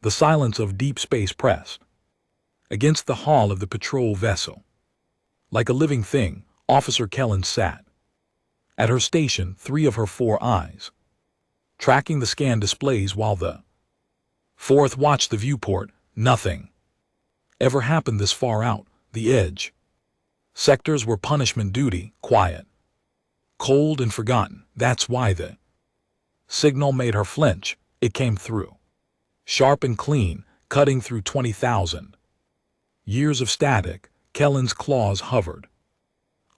The silence of deep space pressed against the hull of the patrol vessel. Like a living thing, Officer Kellen sat at her station, 3 of her 4 eyes tracking the scan displays while the 4th watched the viewport. Nothing ever happened this far out. The edge sectors were punishment duty, quiet, cold and forgotten. That's why the signal made her flinch. It came through, sharp and clean, cutting through 20,000 years of static. Kellen's claws hovered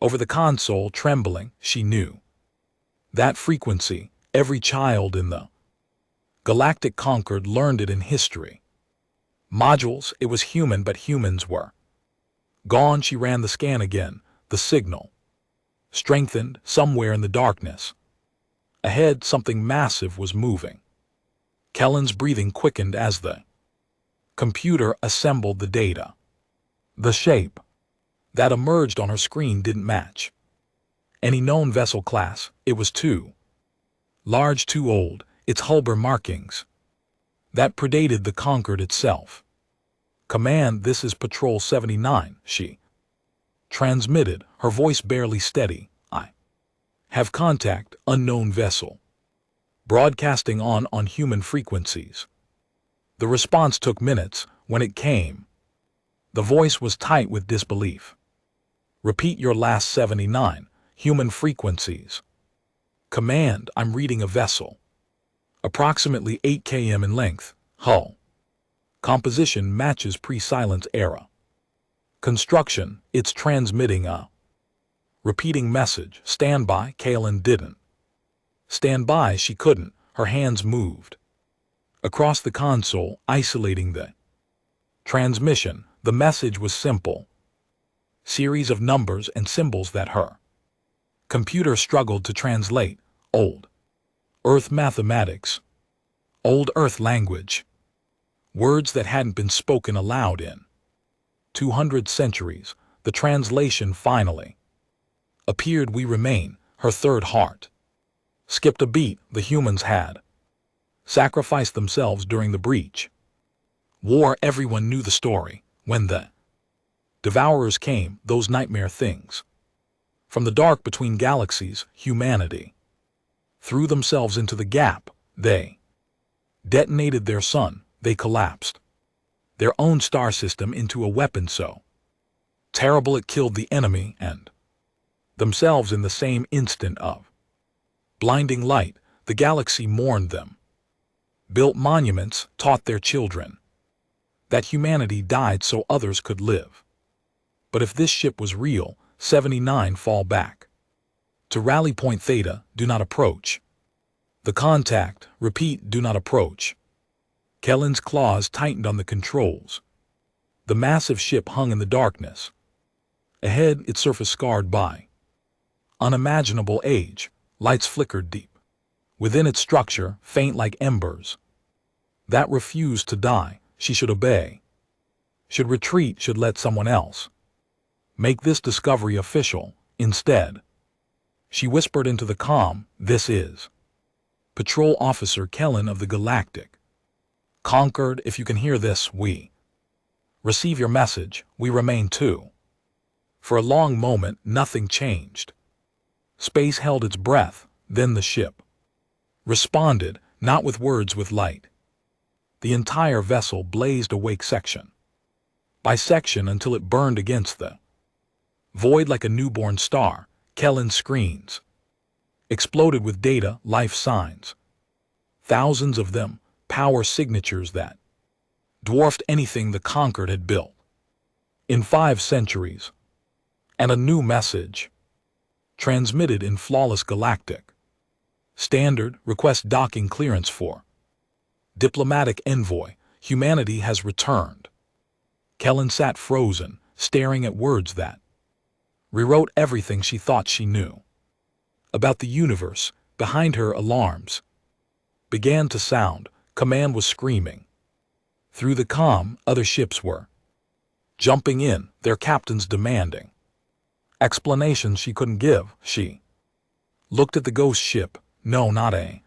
over the console, trembling. She knew that frequency. Every child in the Galactic Concord learned it in history modules. It was human, but humans were gone. She ran the scan again. The signal strengthened. Somewhere in the darkness ahead, something massive was moving. Kellen's breathing quickened as the computer assembled the data. The shape that emerged on her screen didn't match any known vessel class. It was too large, too old. Its hull bore markings that predated the Concord itself. "Command, this is Patrol 79, she transmitted, her voice barely steady. "I have contact, unknown vessel, broadcasting on human frequencies." The response took minutes. When it came, the voice was tight with disbelief. "Repeat your last 79, human frequencies." "Command, I'm reading a vessel. Approximately 8 km in length. Hull composition matches pre-silence era. Construction, it's transmitting a repeating message. Stand by." Kellen didn't stand by. She couldn't. Her hands moved across the console, isolating the transmission. The message was simple. Series of numbers and symbols that her computer struggled to translate. Old Earth mathematics. Old Earth language. Words that hadn't been spoken aloud in 200 centuries. The translation finally appeared. "We remain." Her third heart skipped a beat. The humans had sacrificed themselves during the breach. War. Everyone knew the story. When the Devourers came, those nightmare things from the dark between galaxies, humanity threw themselves into the gap. They detonated their sun. They collapsed their own star system into a weapon so terrible it killed the enemy and themselves in the same instant of blinding light. The galaxy mourned them, built monuments, taught their children that humanity died so others could live. But if this ship was real, 79, fall back to rally point Theta. Do not approach the contact. Repeat, do not approach. Kellen's claws tightened on the controls. The massive ship hung in the darkness. Ahead, its surface scarred by unimaginable age. Lights flickered deep within its structure, faint like embers that refused to die. She should obey, should retreat, should let someone else make this discovery official. Instead, she whispered into the comm, "This is Patrol Officer Kellen of the Galactic Concord. If you can hear this, we receive your message. We remain too." For a long moment, nothing changed. Space held its breath. Then the ship responded, not with words, with light. The entire vessel blazed awake section by section until it burned against the void like a newborn star. Kellen's screens exploded with data, life signs. Thousands of them, power signatures that dwarfed anything the Concord had built in 5 centuries. And a new message transmitted in flawless galactic standard. Request docking clearance for diplomatic envoy. Humanity has returned. Kellen sat frozen, staring at words that rewrote everything she thought she knew about the universe. Behind her, alarms began to sound. Command was screaming through the comm. Other ships were jumping in, their captains demanding explanations she couldn't give. She looked at the ghost ship. No, not a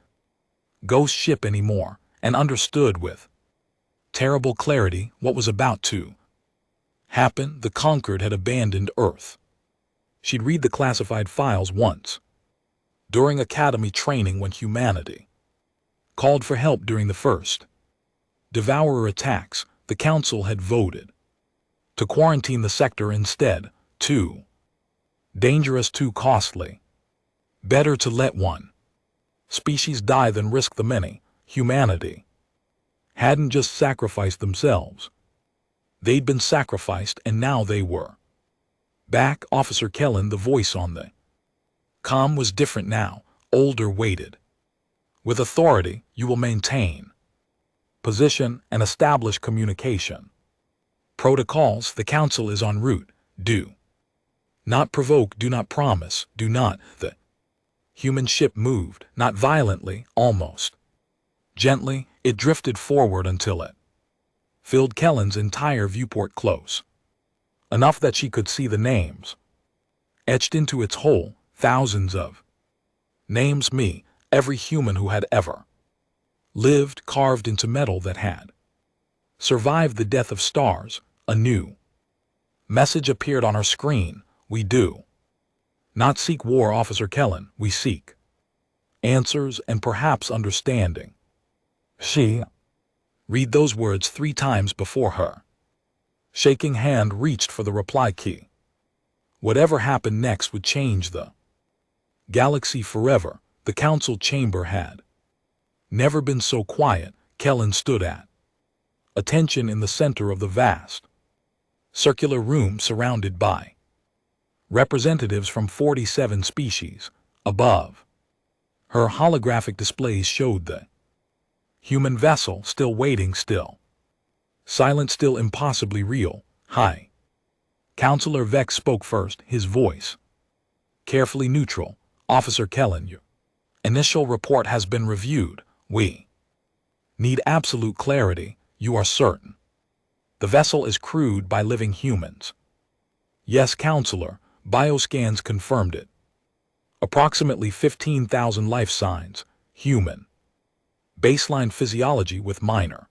ghost ship anymore, and understood with Terrible clarity, what was about to happen. The conquered had abandoned Earth. She'd read the classified files once, during academy training when humanity called for help during the first Devourer attacks. The Council had voted to quarantine the sector instead. Too dangerous, too costly. Better to let one species die than risk the many. Humanity hadn't just sacrificed themselves. They'd been sacrificed, and now they were back. Officer Kellen, the voice on the comm, was different now, older, weighted with authority. You will maintain position and establish communication protocols. The Council is en route. Do not provoke, do not promise, do not. The human ship moved, not violently, almost gently. It drifted forward until it filled Kellen's entire viewport, close enough that she could see the names etched into its hull. Thousands of names. Me, every human who had ever lived, carved into metal that had survived the death of stars. A new message appeared on her screen. We do not seek war, Officer Kellen. We seek answers and perhaps understanding. She read those words 3 times before her shaking hand reached for the reply key. Whatever happened next would change the galaxy forever. The Council chamber had never been so quiet. Kellen stood at attention in the center of the vast circular room, surrounded by representatives from 47 species. Above her, holographic displays showed the human vessel, still waiting, still silent, still impossibly real. Hi. Counselor Vex spoke first, his voice carefully neutral. Officer Kellen, your initial report has been reviewed. We need absolute clarity. You are certain the vessel is crewed by living humans? Yes, Counselor. Bioscans confirmed it. Approximately 15,000 life signs, human baseline physiology with minor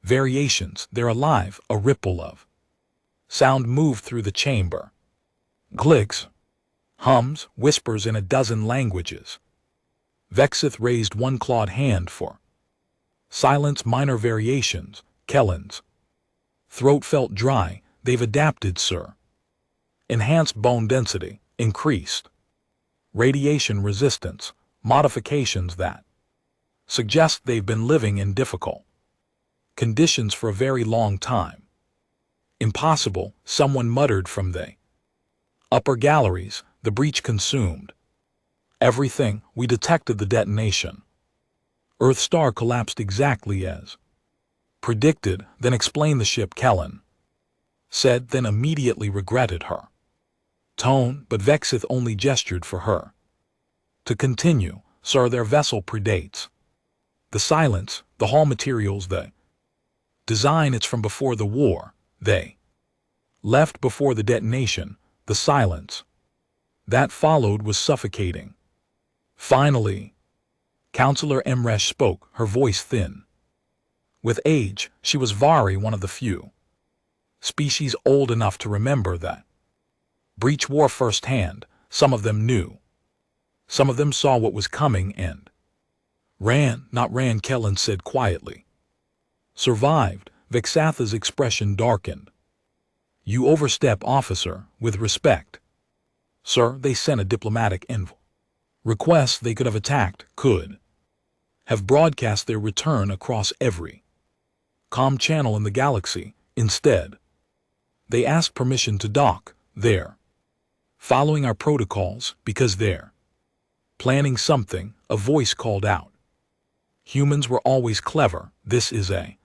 variations. They're alive. A ripple of sound moved through the chamber. Clicks, hums, whispers in a dozen languages. Vexith raised one clawed hand for silence. Minor variations. Kellen's throat felt dry. They've adapted, sir. Enhanced bone density, increased radiation resistance, modifications that suggest they've been living in difficult conditions for a very long time. Impossible, someone muttered from the upper galleries. The breach consumed everything. We detected the detonation. Earth star collapsed exactly as predicted. Then explain the ship, Kellen said, then immediately regretted her tone, but Vexith only gestured for her to continue. Sir, their vessel predates the silence, the hull materials, the design. It's from before the war. They left before the detonation. The silence that followed was suffocating. Finally, Counselor Emresh spoke, her voice thin with age. She was Vari, one of the few species old enough to remember that breach war firsthand. Some of them knew. Some of them saw what was coming and ran, not ran, Kellen said quietly. Survived. Vexatha's expression darkened. You overstep, officer, with respect. Sir, they sent a diplomatic envoy. Request. They could have attacked, could have broadcast their return across every comm channel in the galaxy. Instead, they asked permission to dock. They're following our protocols because they're planning something. A voice called out. Humans were always clever. This is a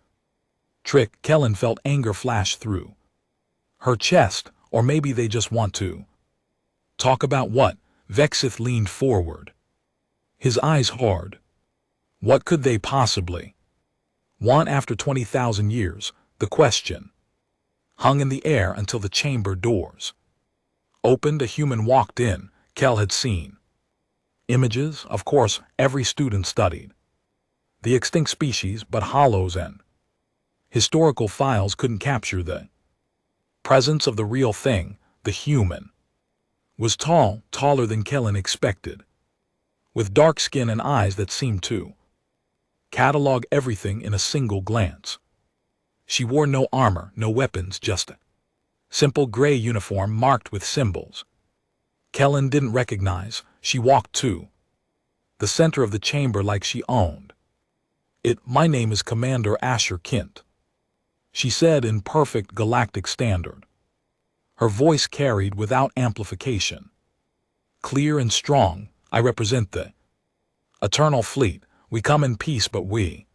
trick. Kellen felt anger flash through her chest. Or maybe they just want to talk about what? Vexith leaned forward, his eyes hard. What could they possibly want after 20,000 years? The question hung in the air until the chamber doors opened. A human walked in. Kel had seen images, of course. Every student studied the extinct species, but hollows and Historical files couldn't capture the presence of the real thing, the human. Was tall, taller than Kellen expected, with dark skin and eyes that seemed to catalog everything in a single glance. She wore no armor, no weapons, just a simple gray uniform marked with symbols Kellen didn't recognize. She walked to the center of the chamber like she owned it. "My name is Commander Asher Kent," she said in perfect galactic standard. Her voice carried without amplification. Clear and strong. "I represent the Eternal Fleet. We come in peace, but we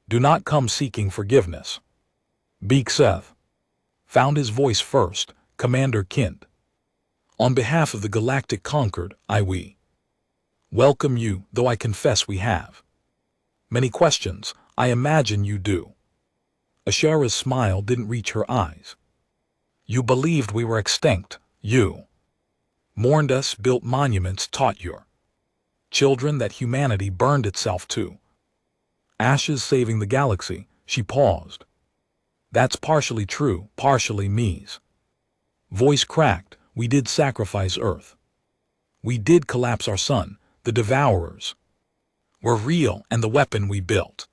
do not come seeking forgiveness." Beak Seth found his voice first. "Commander Kent, on behalf of the Galactic Conquered, we welcome you, though I confess we have many questions. I imagine you do." Ashara's smile didn't reach her eyes. "You believed we were extinct. You mourned us, built monuments, taught your children that humanity burned itself to ashes saving the galaxy." She paused. "That's partially true, partially me's." Voice cracked. "We did sacrifice Earth. We did collapse our sun. The Devourers were real, and the weapon we built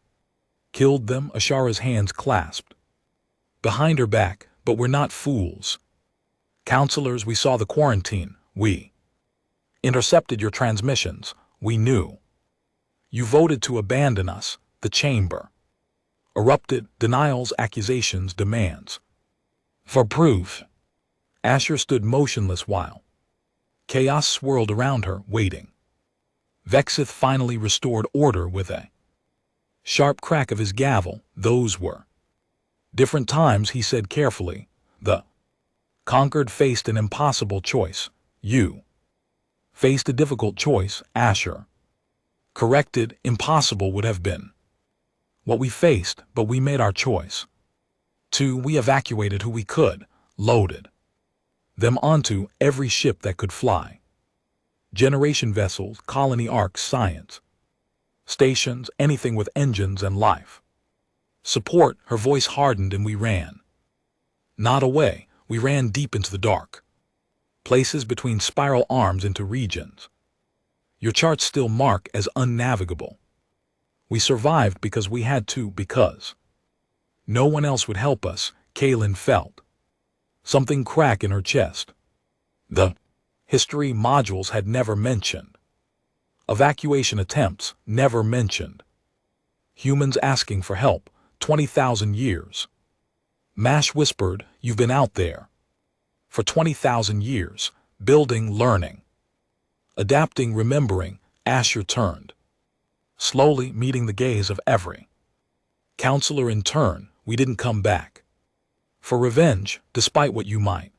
killed them." Ashara's hands clasped behind her back. "But we're not fools. Counselors, we saw the quarantine. We intercepted your transmissions. We knew you voted to abandon us." The chamber erupted. Denials, accusations, demands for proof. Asher stood motionless while chaos swirled around her, waiting. Vexith finally restored order with a sharp crack of his gavel. "Those were different times," he said carefully. "The Conquered faced an impossible choice. You faced a difficult choice." Asher corrected. "Impossible would have been what we faced, but we made our choice. We evacuated who we could, loaded them onto every ship that could fly. Generation vessels, colony arcs, science stations, anything with engines and life support." Her voice hardened. "And we ran not away. We ran deep into the dark places between spiral arms, into regions your charts still mark as unnavigable. We survived because we had to, because no one else would help us." Kaylin felt something crack in her chest. The history modules had never mentioned evacuation attempts, never mentioned humans asking for help. 20,000 years. Mash whispered, "You've been out there for 20,000 years, building, learning, adapting, remembering." Asher turned slowly, meeting the gaze of every counselor in turn. "We didn't come back for revenge, despite what you might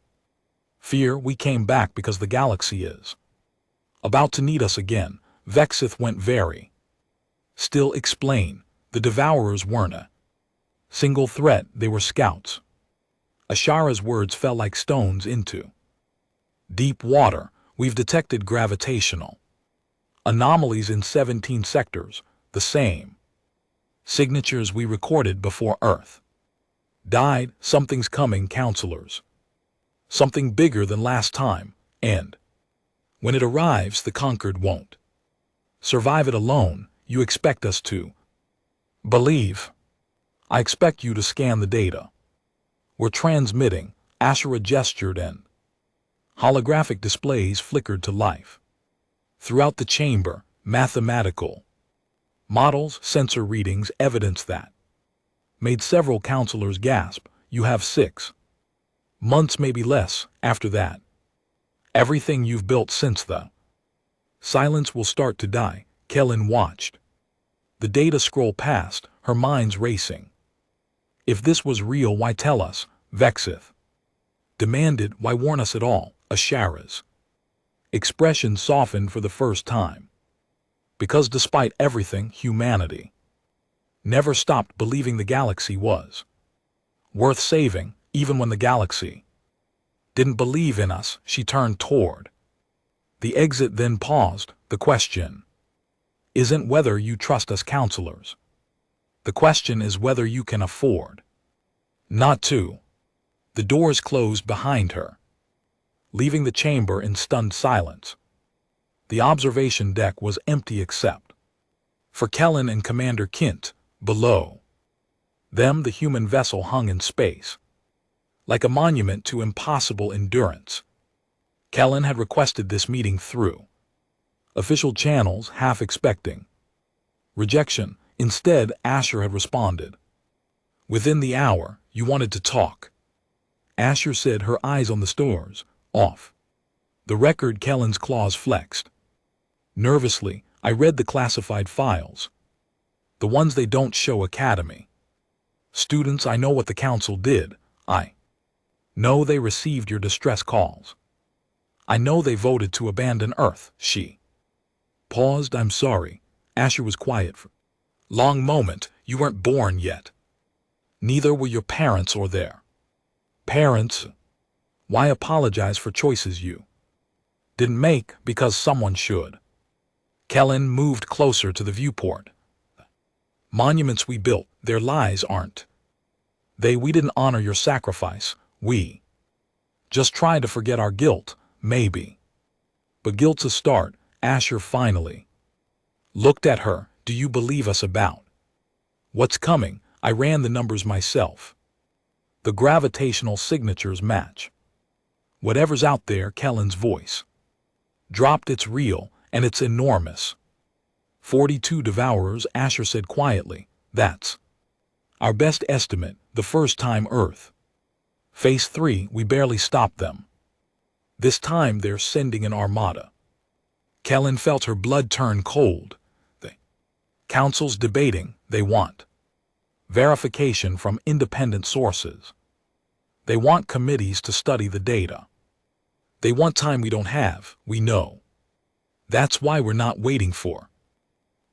fear. We came back because the galaxy is about to need us again." Vexith went very still. "Explain." "The Devourers weren't a single threat. They were scouts." Ashara's words fell like stones into deep water. "We've detected gravitational anomalies in 17 sectors, the same signatures we recorded before Earth died. Something's coming, counselors. Something bigger than last time, and when it arrives, the Conquered won't survive it alone. You expect us to believe. I expect you to scan the data we're transmitting." Ashera gestured, and holographic displays flickered to life throughout the chamber. Mathematical models, sensor readings, evidence that made several counselors gasp. "You have 6 months, maybe less. After that, everything you've built since the silence will start to die." Kellen watched the data scroll past, her mind's racing. "If this was real, why tell us?" Vexith demanded. "Why warn us at all?" Ashara's expression softened for the first time. "Because despite everything, humanity never stopped believing the galaxy was worth saving, even when the galaxy didn't believe in us." She turned toward the exit, then paused. "The question isn't whether you trust us, counselors. The question is whether you can afford Not two. The doors closed behind her, leaving the chamber in stunned silence. The observation deck was empty except for Kellen and Commander Kint, below them the human vessel hung in space, like a monument to impossible endurance. Kellen had requested this meeting through official channels, half expecting rejection. Instead, Asher had responded. Within the hour, you wanted to talk. Asher said, her eyes on the stores. Off the record, Kellen's claws flexed. Nervously, I read the classified files. The ones they don't show Academy students. I know what the council did. I know they received your distress calls. I know they voted to abandon Earth. She paused. I'm sorry. Asher was quiet for a long moment. You weren't born yet. Neither were your parents or their parents. Why apologize for choices you didn't make because someone should? Kellen moved closer to the viewport. Monuments we built, their lies aren't. We didn't honor your sacrifice. We just tried to forget our guilt, maybe. But guilt's a start. Asher finally looked at her. Do you believe us about what's coming? I ran the numbers myself. The gravitational signatures match whatever's out there. Kellen's voice dropped. It's real, and it's enormous. 42 devourers, Asher said quietly. That's our best estimate, the first time Earth Phase 3, we barely stopped them. This time they're sending an armada. Kellen felt her blood turn cold. The council's debating. They want verification from independent sources. They want committees to study the data. They want time we don't have, we know. That's why we're not waiting for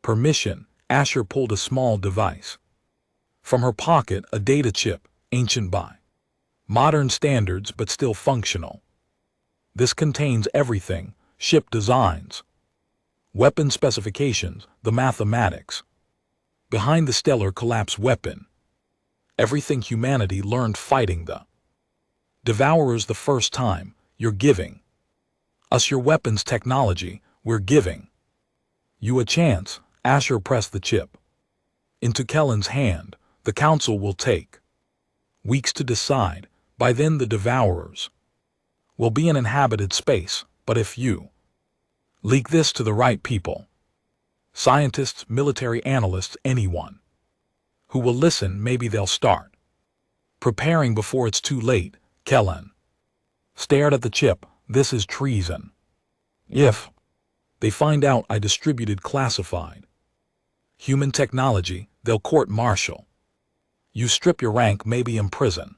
permission. Asher pulled a small device from her pocket, a data chip, ancient by modern standards but still functional. This contains everything: ship designs, weapon specifications, the mathematics behind the stellar collapse weapon. Everything humanity learned fighting the Devourers the first time. You're giving us your weapons technology. We're giving you a chance. Asher pressed the chip into Kellen's hand. The council will take weeks to decide. By then the Devourers will be in inhabited space. But if you leak this to the right people, scientists, military analysts, anyone who will listen, maybe they'll start preparing before it's too late. Kellen stared at the chip. This is treason. If they find out I distributed classified human technology, they'll court-martial you, strip your rank, maybe imprison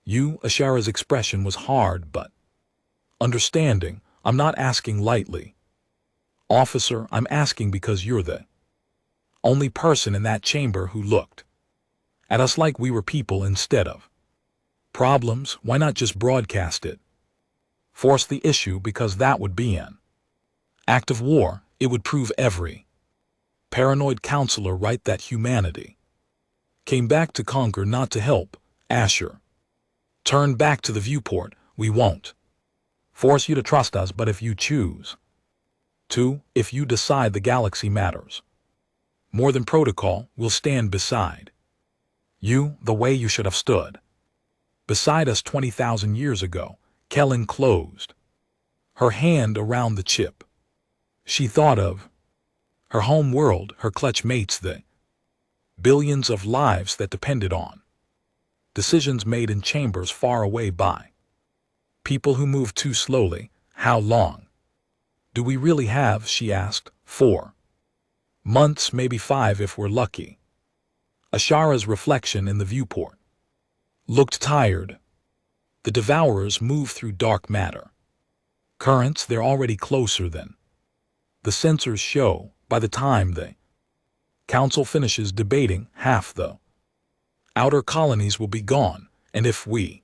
you. Ashara's expression was hard but understanding. I'm not asking lightly, officer. I'm asking because you're the only person in that chamber who looked at us like we were people instead of problems. Why not just broadcast it? Force the issue, because that would be an act of war. It would prove every paranoid counselor right that humanity came back to conquer, not to help. Asher turned back to the viewport. We won't force you to trust us, but if you choose to, if you decide the galaxy matters more than protocol, we'll stand beside you the way you should have stood beside us 20,000 years ago. Kellen closed her hand around the chip. She thought of her home world, her clutch mates, the billions of lives that depended on decisions made in chambers far away by people who moved too slowly. How long do we really have? She asked. 4 months, maybe 5 if we're lucky. Ashara's reflection in the viewport looked tired. The Devourers move through dark matter currents. They're already closer than the sensors show. By the time the council finishes debating, half the outer colonies will be gone. And if we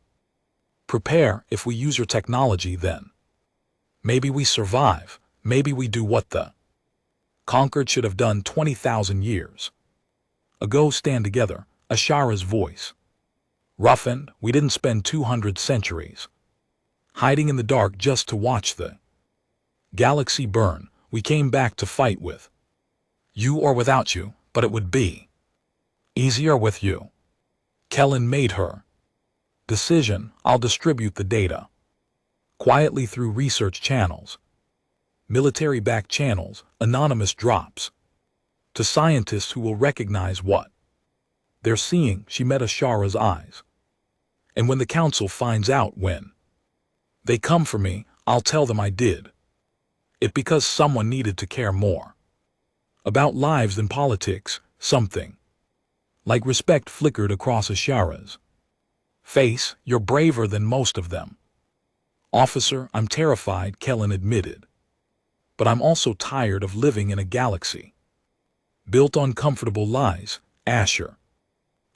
prepare, if we use your technology, then maybe we survive. Maybe we do what the conquered should have done 20,000 years ago. Stand together. Ashara's voice Roughened, we didn't spend 200 centuries hiding in the dark just to watch the galaxy burn. We came back to fight with you or without you, but it would be easier with you. Kellen made her decision. I'll distribute the data quietly through research channels, military-backed channels, anonymous drops, to scientists who will recognize what they're seeing. She met Ashara's eyes. And when the council finds out, when they come for me, I'll tell them I did it because someone needed to care more about lives than politics. Something like respect flickered across Ashara's face. You're braver than most of them. Officer, I'm terrified, Kellen admitted. But I'm also tired of living in a galaxy built on comfortable lies. Asher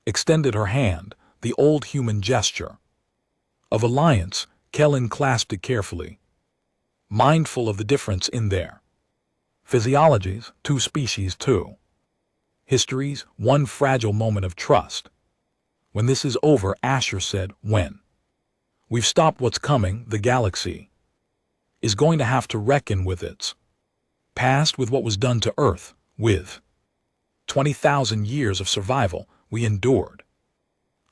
extended her hand, the old human gesture of alliance. Kellen clasped it carefully, mindful of the difference in their physiologies. Two species, two histories, one fragile moment of trust. When this is over, Asher said, when we've stopped what's coming, the galaxy is going to have to reckon with its past, with what was done to Earth, with 20,000 years of survival we endured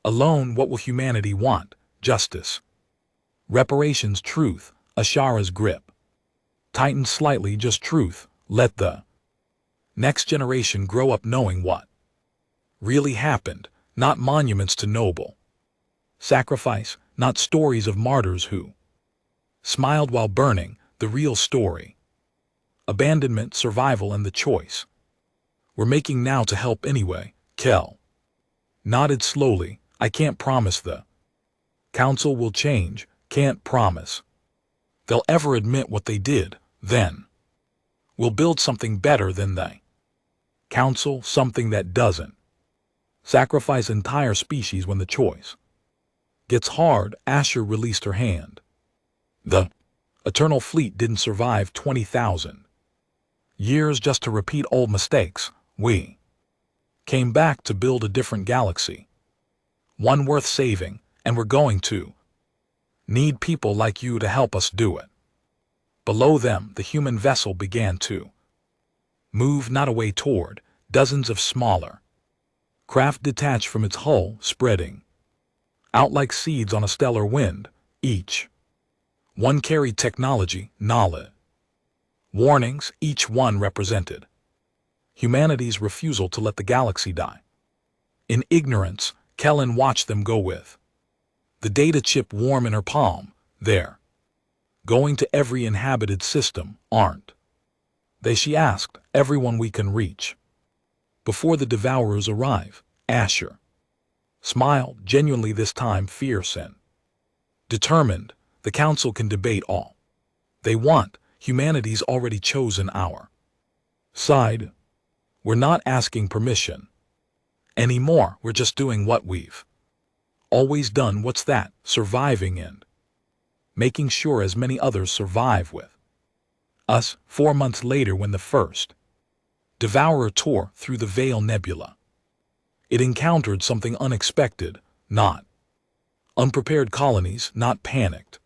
alone. What will humanity want? Justice, reparations, truth. Ashara's grip tightened slightly. Just truth. Let the next generation grow up knowing what really happened, not monuments to noble sacrifice, not stories of martyrs who smiled while burning. The real story, abandonment, survival, and the choice we're making now to help anyway. Kel nodded slowly. I can't promise the council will change, can't promise they'll ever admit what they did. Then we'll build something better than they council, something that doesn't sacrifice entire species when the choice gets hard. Asher released her hand. The Eternal Fleet didn't survive 20,000 years just to repeat old mistakes. We came back to build a different galaxy, one worth saving, and we're going to need people like you to help us do it. Below them, the human vessel began to move, not away toward dozens of smaller craft detached from its hull, spreading out like seeds on a stellar wind. Each one carried technology, knowledge, warnings. Each one represented humanity's refusal to let the galaxy die in ignorance. Kellen watched them go with the data chip warm in her palm. They're going to every inhabited system, aren't they? She asked. Everyone we can reach before the Devourers arrive. Asher smiled, genuinely this time fierce and determined. The council can debate all they want. Humanity's already chosen our side. We're not asking permission anymore. We're just doing what we've always done. What's that? Surviving and making sure as many others survive with us. 4 months later, when the first Devourer tore through the Veil Nebula, it encountered something unexpected, not unprepared colonies, not panicked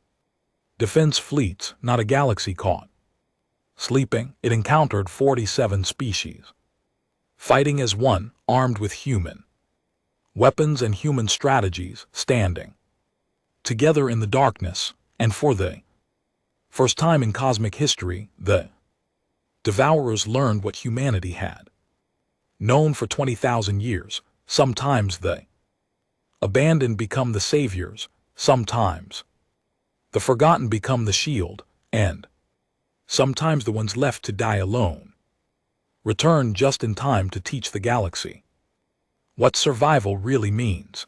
defense fleets, not a galaxy caught sleeping. It encountered 47 species fighting as one, armed with human weapons and human strategies, standing together in the darkness. And for the first time in cosmic history, the Devourers learned what humanity had known for 20,000 years. Sometimes the abandoned become the saviors, sometimes the forgotten become the shield, and sometimes the ones left to die alone return just in time to teach the galaxy what survival really means.